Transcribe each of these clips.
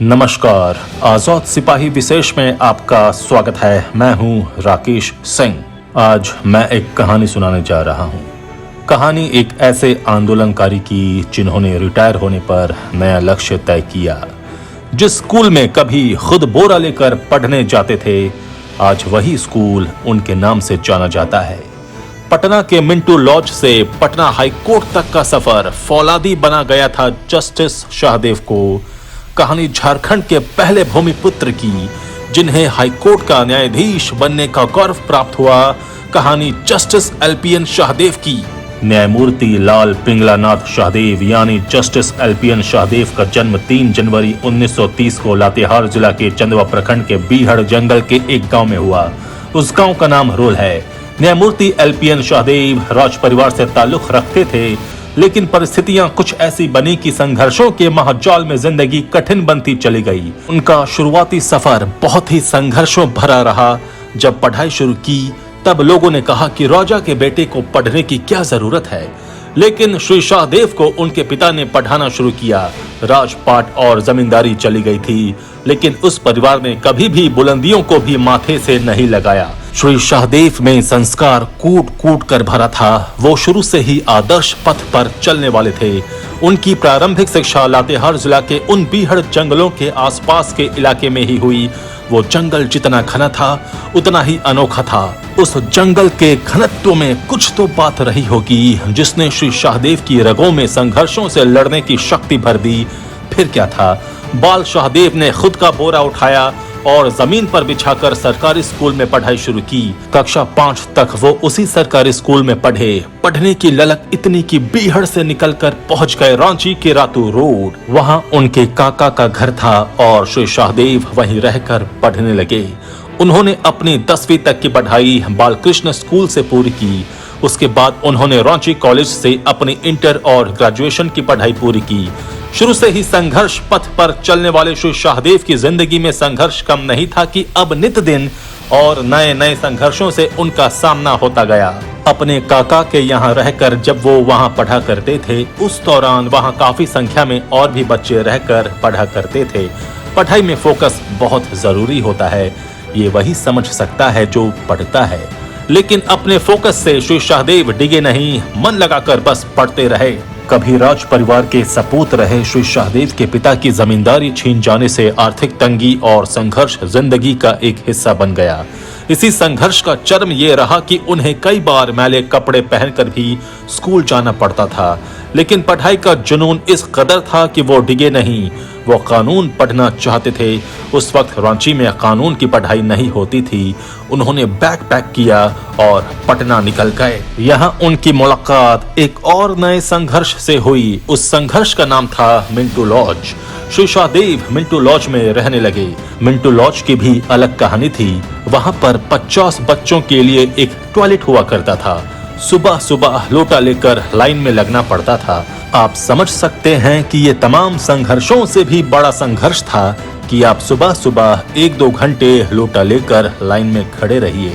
नमस्कार, आजाद सिपाही विशेष में आपका स्वागत है। मैं हूं राकेश सिंह। आज मैं एक कहानी सुनाने जा रहा हूं। कहानी एक ऐसे आंदोलनकारी की जिन्होंने रिटायर होने पर नया लक्ष्य तय किया। जिस स्कूल में कभी खुद बोरा लेकर पढ़ने जाते थे, आज वही स्कूल उनके नाम से जाना जाता है। पटना के मिंटू लॉज से पटना हाई कोर्ट तक का सफर फौलादी बना गया था जस्टिस शाहदेव को। कहानी झारखंड के पहले भूमिपुत्र की, जिन्हें हाईकोर्ट का न्यायाधीश बनने का गौरव प्राप्त हुआ। कहानी जस्टिस एलपीएन शाहदेव की। न्यायमूर्ति लाल पिंगलानाथ शाहदेव यानी जस्टिस एलपीएन शाहदेव का जन्म 3 जनवरी 1930 को लातेहार जिला के चंदवा प्रखंड के बीहड़ जंगल के एक गांव में हुआ। उस गांव का नाम हरोल है। न्यायमूर्ति एलपीएन शाहदेव राज परिवार से ताल्लुक रखते थे, लेकिन परिस्थितियां कुछ ऐसी बनी कि संघर्षों के महाजाल में जिंदगी कठिन बनती चली गई। उनका शुरुआती सफर बहुत ही संघर्षों भरा रहा। जब पढ़ाई शुरू की तब लोगों ने कहा कि राजा के बेटे को पढ़ने की क्या जरूरत है, लेकिन श्री शाहदेव को उनके पिता ने पढ़ाना शुरू किया। राजपाट और जमींदारी चली गई थी, लेकिन उस परिवार ने कभी भी बुलंदियों को भी माथे से नहीं लगाया। श्री शाहदेव में संस्कार कूट कूट कर भरा था। वो शुरू से ही आदर्श पथ पर चलने वाले थे। उनकी प्रारंभिक शिक्षा लातेहार जिला के उन बीहड़ जंगलों के आसपास के इलाके में ही हुई। वो जंगल जितना घना था उतना ही अनोखा था। उस जंगल के घनत्व में कुछ तो बात रही होगी, जिसने श्री शाहदेव की रगों में संघर्षों से लड़ने की शक्ति भर दी। फिर क्या था? बाल शाहदेव ने खुद का बोरा उठाया और जमीन पर बिछाकर सरकारी स्कूल में पढ़ाई शुरू की। कक्षा 5 तक वो उसी सरकारी स्कूल में पढ़े। पढ़ने की ललक इतनी कि बीहड़ से निकलकर पहुंच गए रांची के रातू रोड। वहां उनके काका का घर था और श्री शाहदेव वहीं रहकर पढ़ने लगे। उन्होंने अपनी 10वीं तक की पढ़ाई बालकृष्ण स्कूल से पूरी की। उसके बाद उन्होंने रांची कॉलेज से अपनी इंटर और ग्रेजुएशन की पढ़ाई पूरी की। शुरू से ही संघर्ष पथ पर चलने वाले श्री शाहदेव की जिंदगी में संघर्ष कम नहीं था कि अब नित दिन और नए नए संघर्षों से उनका सामना होता गया। अपने काका के यहाँ रहकर जब वो वहाँ पढ़ा करते थे, उस दौरान वहाँ काफी संख्या में और भी बच्चे रहकर पढ़ा करते थे। पढ़ाई में फोकस बहुत जरूरी होता है, ये वही समझ सकता है जो पढ़ता है। लेकिन अपने फोकस से श्री शाहदेव डिगे नहीं, मन लगाकर बस पढ़ते रहे। कभी राज परिवार के सपूत रहे श्री शाहदेव के पिता की जमींदारी छीन जाने से आर्थिक तंगी और संघर्ष जिंदगी का एक हिस्सा बन गया। इसी संघर्ष का चरम ये रहा कि उन्हें कई बार मैले कपड़े पहनकर भी स्कूल जाना पड़ता था। लेकिन पढ़ाई का जुनून इस कदर था कि वो डिगे नहीं। वो कानून पढ़ना चाहते थे। उस वक्त रांची में कानून की पढ़ाई नहीं होती थी। उन्होंने बैग पैक किया और पटना निकल गए। यहाँ उनकी मुलाकात एक और नए संघर्ष से हुई। उस संघर्ष का नाम था मिंटू लॉज। श्री शाहदेव मिंटू लॉज में रहने लगे। मिंटू लॉज की भी अलग कहानी थी। वहाँ पर 50 बच्चों के लिए एक टॉयलेट हुआ करता था। सुबह सुबह लोटा लेकर लाइन में लगना पड़ता था। आप समझ सकते हैं कि ये तमाम संघर्षों से भी बड़ा संघर्ष था कि आप सुबह सुबह 1-2 घंटे लोटा लेकर लाइन में खड़े रहिए।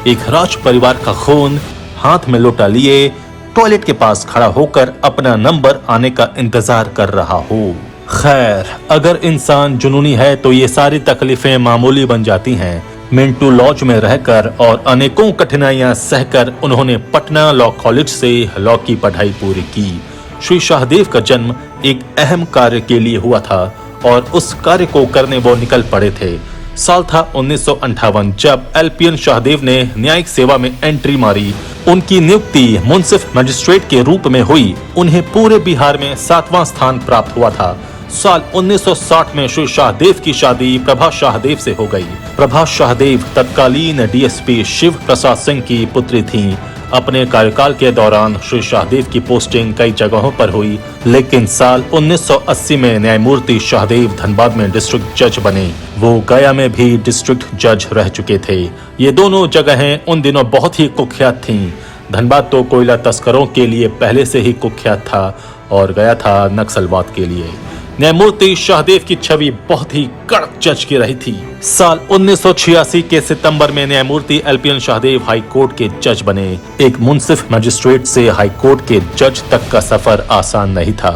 एक राज परिवार का खून हाथ में लोटा लिए टॉयलेट के पास खड़ा होकर अपना नंबर आने का इंतजार कर रहा हो। खैर, अगर इंसान जुनूनी है तो ये सारी तकलीफें मामूली बन जाती हैं। मिंटू लॉज में रहकर और अनेकों कठिनाइयां सहकर उन्होंने पटना लॉ कॉलेज से लॉ की पढ़ाई पूरी की। श्री शाहदेव का जन्म एक अहम कार्य के लिए हुआ था और उस कार्य को करने वो निकल पड़े थे। साल था 1958 जब एलपीएन शाहदेव ने न्यायिक सेवा में एंट्री मारी। उनकी नियुक्ति मुंसिफ मजिस्ट्रेट के रूप में हुई। उन्हें पूरे बिहार में 7वां स्थान प्राप्त हुआ था। साल 1960 में श्री शाहदेव की शादी प्रभा शाहदेव से हो गई। प्रभा शाहदेव तत्कालीन डीएसपी शिव प्रसाद सिंह की पुत्री थीं। अपने कार्यकाल के दौरान श्री शाहदेव की पोस्टिंग कई जगहों पर हुई, लेकिन साल 1980 में न्यायमूर्ति शाहदेव धनबाद में डिस्ट्रिक्ट जज बने। वो गया में भी डिस्ट्रिक्ट जज रह चुके थे। ये दोनों जगहें उन दिनों बहुत ही कुख्यात थीं। धनबाद तो कोयला तस्करों के लिए पहले से ही कुख्यात था और गया था नक्सलवाद के लिए। न्यायमूर्ति शाहदेव की छवि बहुत ही कड़क जज की रही थी। साल 1986 के सितंबर में न्यायमूर्ति एलपीएन शाहदेव हाई कोर्ट के जज बने। एक मुंसिफ मजिस्ट्रेट से हाई कोर्ट के जज तक का सफर आसान नहीं था।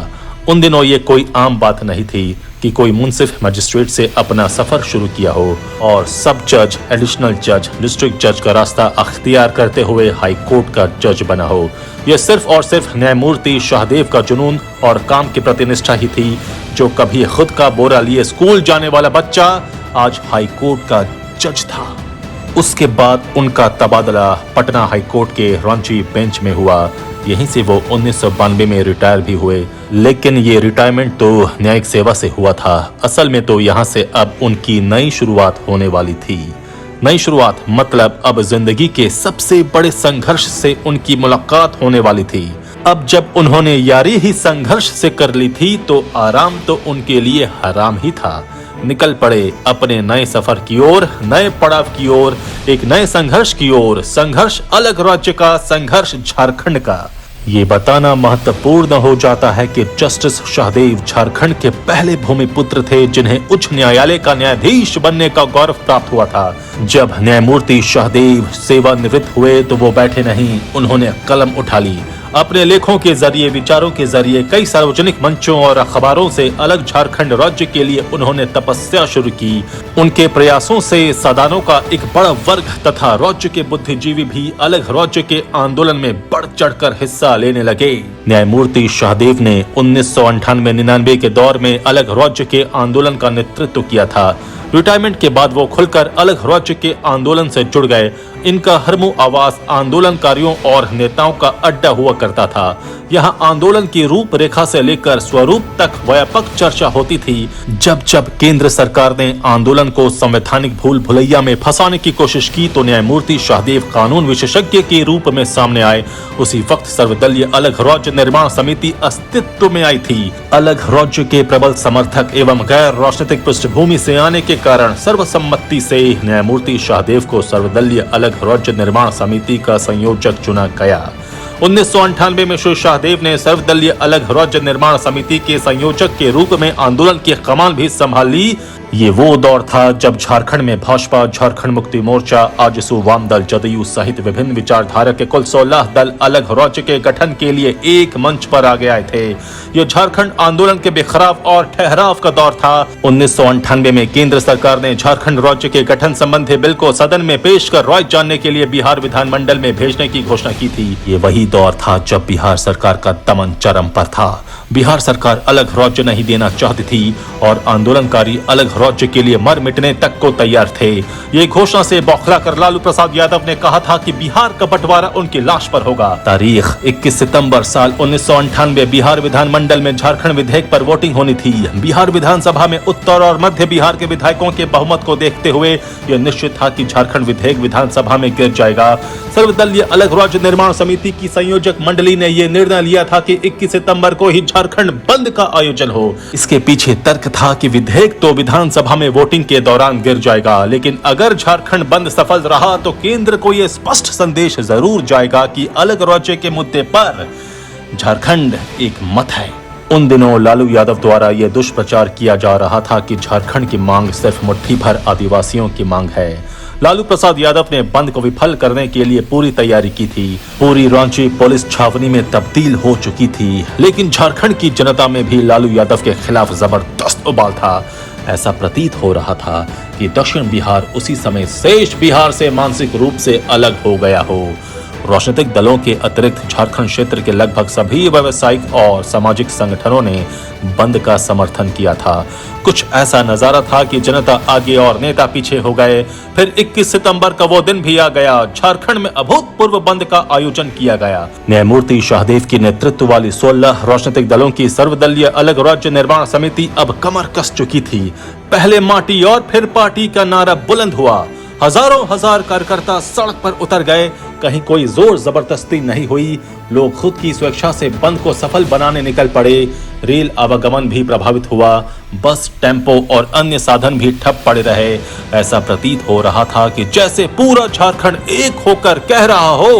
उन दिनों ये कोई आम बात नहीं थी कि कोई मुंसिफ मजिस्ट्रेट से अपना सफर शुरू किया हो और सब जज, एडिशनल जज, डिस्ट्रिक्ट जज का रास्ता अख्तियार करते हुए हाई कोर्ट का जज बना हो। यह सिर्फ और सिर्फ न्यायमूर्ति शाहदेव का जुनून और काम के प्रति निष्ठा ही थी, जो कभी खुद का बोरा लिए स्कूल जाने वाला बच्चा आज हाई कोर्ट का जज था। उसके बाद उनका तबादला पटना हाई कोर्ट के रांची बेंच में हुआ। यहीं से वो 1992 में रिटायर भी हुए, लेकिन ये रिटायरमेंट तो न्यायिक सेवा से हुआ था। असल में तो यहाँ से अब उनकी नई शुरुआत होने वाली थी। नई शुरुआत मतलब अब जिंदगी के सबसे बड़े संघर्ष से उनकी मुलाकात होने वाली थी। अब जब उन्होंने यारी ही संघर्ष से कर ली थी तो आराम तो उनके लिए हराम ही था। निकल पड़े अपने नए सफर की ओर, नए पड़ाव की ओर, एक नए संघर्ष की ओर। संघर्ष अलग राज्य का, संघर्ष झारखंड का। ये बताना महत्वपूर्ण हो जाता है कि जस्टिस शाहदेव झारखंड के पहले भूमिपुत्र थे जिन्हें उच्च न्यायालय का न्यायाधीश बनने का गौरव प्राप्त हुआ था। जब न्यायमूर्ति शाहदेव सेवानिवृत्त हुए तो वो बैठे नहीं, उन्होंने कलम उठा ली। अपने लेखों के जरिए, विचारों के जरिए कई सार्वजनिक मंचों और अखबारों से अलग झारखंड राज्य के लिए उन्होंने तपस्या शुरू की। उनके प्रयासों से सदानों का एक बड़ा वर्ग तथा राज्य के बुद्धिजीवी भी अलग राज्य के आंदोलन में बढ़ चढ़कर हिस्सा लेने लगे। न्यायमूर्ति शाहदेव ने 1998-99 के दौर में अलग राज्य के आंदोलन का नेतृत्व किया था। रिटायरमेंट के बाद वो खुलकर अलग राज्य के आंदोलन से जुड़ गए। इनका हर मुंह आवाज आंदोलनकारियों और नेताओं का अड्डा हुआ करता था। यहाँ आंदोलन की रूपरेखा से लेकर स्वरूप तक व्यापक चर्चा होती थी। जब जब केंद्र सरकार ने आंदोलन को संवैधानिक भूल भुलैया में फंसाने की कोशिश की तो न्यायमूर्ति शाहदेव कानून विशेषज्ञ के रूप में सामने आए। उसी वक्त सर्वदलीय अलग राज्य निर्माण समिति अस्तित्व में आई थी। अलग राज्य के प्रबल समर्थक एवं गैर राजनीतिक पृष्ठभूमि से आने के कारण सर्वसम्मति से न्यायमूर्ति शाहदेव को सर्वदलीय अलग राज्य निर्माण समिति का संयोजक चुना गया। 1998 में श्री शाहदेव ने सर्वदलीय अलग राज्य निर्माण समिति के संयोजक के रूप में आंदोलन की कमान भी संभाल ली। ये वो दौर था जब झारखंड में भाजपा, झारखंड मुक्ति मोर्चा, आजसू वाम दल, जदयू सहित विभिन्न विचारधारा के कुल 16 दल अलग राज्य के गठन के लिए एक मंच पर आगे आए थे। यह झारखंड आंदोलन के बेखराव और ठहराव का दौर था। 1998 में केंद्र सरकार ने झारखंड राज्य के गठन संबंधी बिल को सदन में पेश कर राय जानने के लिए बिहार विधानमंडल में भेजने की घोषणा की थी। ये वही दौर था जब बिहार सरकार का दमन चरम पर था। बिहार सरकार अलग राज्य नहीं देना चाहती थी और आंदोलनकारी अलग राज्य के लिए मर मिटने तक को तैयार थे। ये घोषणा से बौखला कर लालू प्रसाद यादव ने कहा था कि बिहार का बंटवारा उनकी लाश पर होगा। तारीख 21 सितंबर साल 1998 बिहार विधानमंडल में झारखंड विधेयक पर वोटिंग होनी थी। बिहार विधानसभा में उत्तर और मध्य बिहार के विधायकों के बहुमत को देखते हुए यह निश्चित था कि झारखंड विधेयक विधानसभा में गिर जाएगा। सर्वदलीय अलग राज्य निर्माण समिति की संयोजक मंडली ने यह निर्णय लिया था कि 21 सितंबर को ही झारखंड बंद का आयोजन हो। इसके पीछे तर्क था कि विधेयक तो विधानसभा में वोटिंग के दौरान गिर जाएगा, लेकिन अगर झारखंड बंद सफल रहा तो केंद्र को यह स्पष्ट संदेश जरूर जाएगा कि अलग राज्य के मुद्दे पर झारखंड एक मत है। उन दिनों लालू यादव द्वारा यह दुष्प्रचार किया जा रहा था कि झारखंड की मांग सिर्फ मुट्ठी भर आदिवासियों की मांग है। लालू प्रसाद यादव ने बंद को विफल करने के लिए पूरी तैयारी की थी। पूरी रांची पुलिस छावनी में तब्दील हो चुकी थी, लेकिन झारखंड की जनता में भी लालू यादव के खिलाफ जबरदस्त उबाल था। ऐसा प्रतीत हो रहा था कि दक्षिण बिहार उसी समय शेष बिहार से मानसिक रूप से अलग हो गया हो। राजनीतिक दलों के अतिरिक्त झारखंड क्षेत्र के लगभग सभी व्यावसायिक और सामाजिक संगठनों ने बंद का समर्थन किया था। कुछ ऐसा नजारा था कि जनता आगे और नेता पीछे हो गए। फिर 21 सितंबर का वो दिन भी आ गया। झारखंड में अभूतपूर्व बंद का आयोजन किया गया। न्यायमूर्ति शाहदेव की नेतृत्व वाली 16 राजनीतिक दलों की सर्वदलीय अलग राज्य निर्माण समिति अब कमर कस चुकी थी। पहले माटी और फिर पार्टी का नारा बुलंद हुआ। हजारों हजार कार्यकर्ता सड़क पर उतर गए। कहीं कोई जोर जबरदस्ती नहीं हुई। लोग खुद की स्वेच्छा से बंद को सफल बनाने निकल पड़े। रेल आवागमन भी प्रभावित हुआ। बस, टेम्पो और अन्य साधन भी ठप पड़े रहे। ऐसा प्रतीत हो रहा था कि जैसे पूरा झारखंड एक होकर कह रहा हो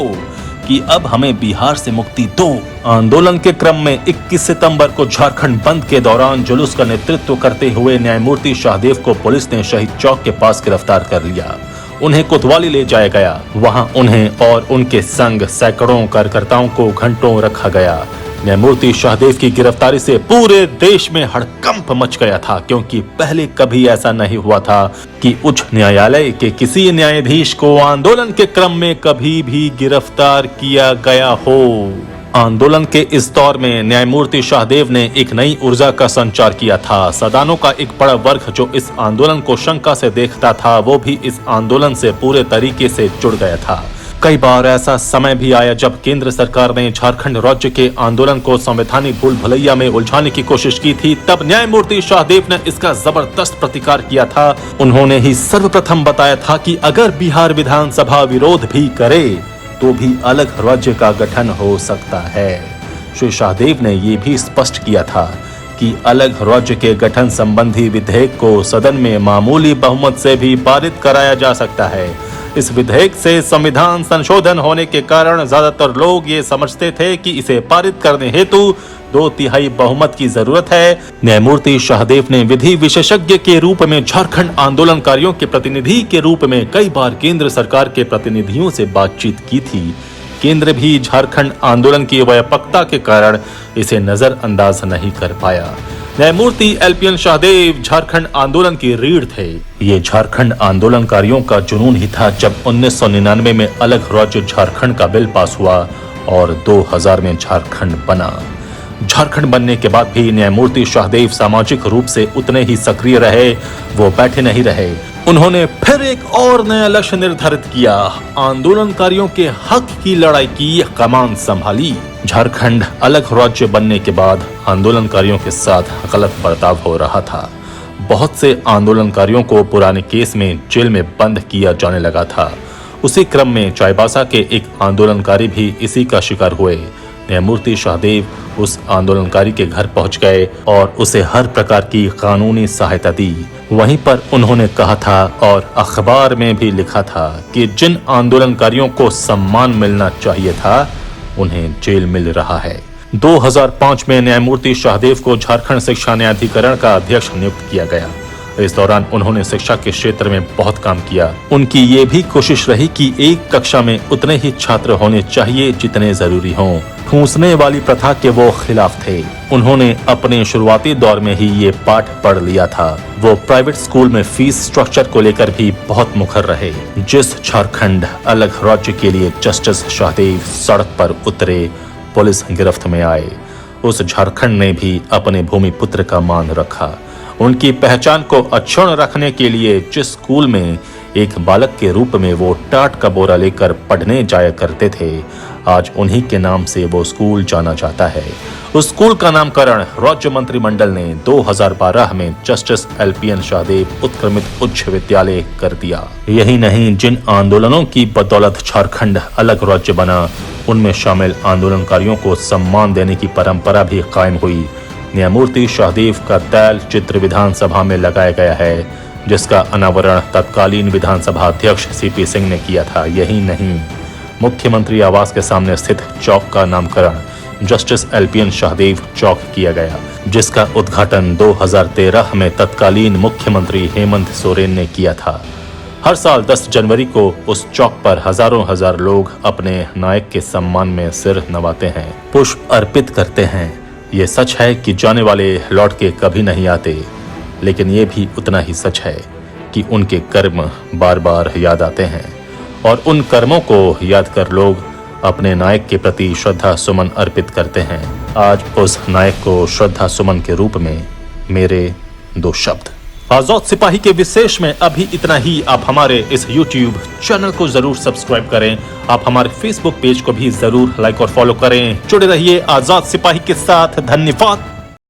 कि अब हमें बिहार से मुक्ति दो। आंदोलन के क्रम में 21 सितंबर को झारखंड बंद के दौरान जुलूस का नेतृत्व करते हुए न्यायमूर्ति शाहदेव को पुलिस ने शहीद चौक के पास गिरफ्तार कर लिया। उन्हें कोतवाली ले जाया गया। वहां उन्हें और उनके संग सैकड़ों कार्यकर्ताओं को घंटों रखा गया। न्यायमूर्ति शाहदेव की गिरफ्तारी से पूरे देश में हड़कंप मच गया था, क्योंकि पहले कभी ऐसा नहीं हुआ था कि उच्च न्यायालय के किसी न्यायाधीश को आंदोलन के क्रम में कभी भी गिरफ्तार किया गया हो। आंदोलन के इस दौर में न्यायमूर्ति शाहदेव ने एक नई ऊर्जा का संचार किया था। सदानों का एक बड़ा वर्ग जो इस आंदोलन को शंका से देखता था, वो भी इस आंदोलन से पूरे तरीके से जुड़ गया था। कई बार ऐसा समय भी आया जब केंद्र सरकार ने झारखंड राज्य के आंदोलन को संवैधानिक भूल भुलैया में उलझाने की कोशिश की थी। तब न्यायमूर्ति शाहदेव ने इसका जबरदस्त प्रतिकार किया था। उन्होंने ही सर्वप्रथम बताया था कि अगर बिहार विधानसभा विरोध भी करे तो भी अलग राज्य का गठन हो सकता है। श्री शाहदेव ने ये भी स्पष्ट किया था कि अलग राज्य के गठन संबंधी विधेयक को सदन में मामूली बहुमत से भी पारित कराया जा सकता है। इस विधेयक से संविधान संशोधन होने के कारण ज्यादातर लोग ये समझते थे कि इसे पारित करने हेतु 2/3 बहुमत की जरूरत है। न्यायमूर्ति शाहदेव ने विधि विशेषज्ञ के रूप में झारखंड आंदोलनकारियों के प्रतिनिधि के रूप में कई बार केंद्र सरकार के प्रतिनिधियों से बातचीत की थी। केंद्र भी झारखंड आंदोलन की व्यापकता के कारण इसे नजरअंदाज नहीं कर पाया। न्यायमूर्ति LPN शाहदेव झारखंड आंदोलन की रीढ़ थे। ये झारखंड आंदोलनकारियों का जुनून ही था जब 1999 में अलग राज्य झारखंड का बिल पास हुआ और 2000 में झारखंड बना। झारखंड बनने के बाद भी न्यायमूर्ति शाहदेव सामाजिक रूप से उतने ही सक्रिय रहे। वो बैठे नहीं रहे। उन्होंने फिर एक और नया लक्ष्य निर्धारित किया। आंदोलनकारियों के हक की लड़ाई की कमान संभाली। झारखंड अलग राज्य बनने के बाद आंदोलनकारियों के साथ गलत बर्ताव हो रहा था। बहुत से आंदोलनकारियों को पुराने केस में जेल में बंद किया जाने लगा था। उसी क्रम में चाईबासा के एक आंदोलनकारी भी इसी का शिकार हुए। न्यायमूर्ति शाहदेव उस आंदोलनकारी के घर पहुंच गए और उसे हर प्रकार की कानूनी सहायता दी। वहीं पर उन्होंने कहा था और अखबार में भी लिखा था कि जिन आंदोलनकारियों को सम्मान मिलना चाहिए था उन्हें जेल मिल रहा है। 2005 में न्यायमूर्ति शाहदेव को झारखंड शिक्षा न्यायाधिकरण का अध्यक्ष नियुक्त किया गया। इस दौरान उन्होंने शिक्षा के क्षेत्र में बहुत काम किया। उनकी ये भी कोशिश रही कि एक कक्षा में उतने ही छात्र होने चाहिए जितने जरूरी हों। ठूंसने वाली प्रथा के वो खिलाफ थे। उन्होंने अपने शुरुआती दौर में ही ये पाठ पढ़ लिया था। वो प्राइवेट स्कूल में फीस स्ट्रक्चर को लेकर भी बहुत मुखर रहे। जिस झारखंड अलग राज्य के लिए जस्टिस शाहदेव सड़क पर उतरे, पुलिस गिरफ्त में आए, उस झारखंड ने भी अपने भूमिपुत्र का मान रखा। उनकी पहचान को अक्षुण्ण रखने के लिए जिस स्कूल में एक बालक के रूप में वो टाट का बोरा लेकर पढ़ने जाया करते थे, आज उन्हीं के नाम से वो स्कूल जाना जाता है। उस स्कूल का नामकरण राज्य मंत्रिमंडल ने 2012 में जस्टिस LPN शाहदेव उत्क्रमित उच्च विद्यालय कर दिया। यही नहीं, जिन आंदोलनों की बदौलत झारखंड अलग राज्य बना, उनमें शामिल आंदोलनकारियों को सम्मान देने की परंपरा भी कायम हुई। न्यायमूर्ति शाहदेव का तैल चित्र विधानसभा में लगाया गया है, जिसका अनावरण तत्कालीन विधानसभा अध्यक्ष CP सिंह ने किया था। यही नहीं, मुख्यमंत्री आवास के सामने स्थित चौक का नामकरण जस्टिस LPN शाहदेव चौक किया गया, जिसका उद्घाटन 2013 में तत्कालीन मुख्यमंत्री हेमंत सोरेन ने किया था। हर साल 10 जनवरी को उस चौक पर हजार लोग अपने नायक के सम्मान में सिर नवाते हैं, पुष्प अर्पित करते हैं। ये सच है कि जाने वाले लौट के कभी नहीं आते, लेकिन ये भी उतना ही सच है कि उनके कर्म बार बार याद आते हैं और उन कर्मों को याद कर लोग अपने नायक के प्रति श्रद्धा सुमन अर्पित करते हैं। आज उस नायक को श्रद्धा सुमन के रूप में मेरे 2 शब्द। आजाद सिपाही के विशेष में अभी इतना ही। आप हमारे इस YouTube चैनल को जरूर सब्सक्राइब करें। आप हमारे Facebook पेज को भी जरूर लाइक और फॉलो करें। जुड़े रहिए आजाद सिपाही के साथ। धन्यवाद।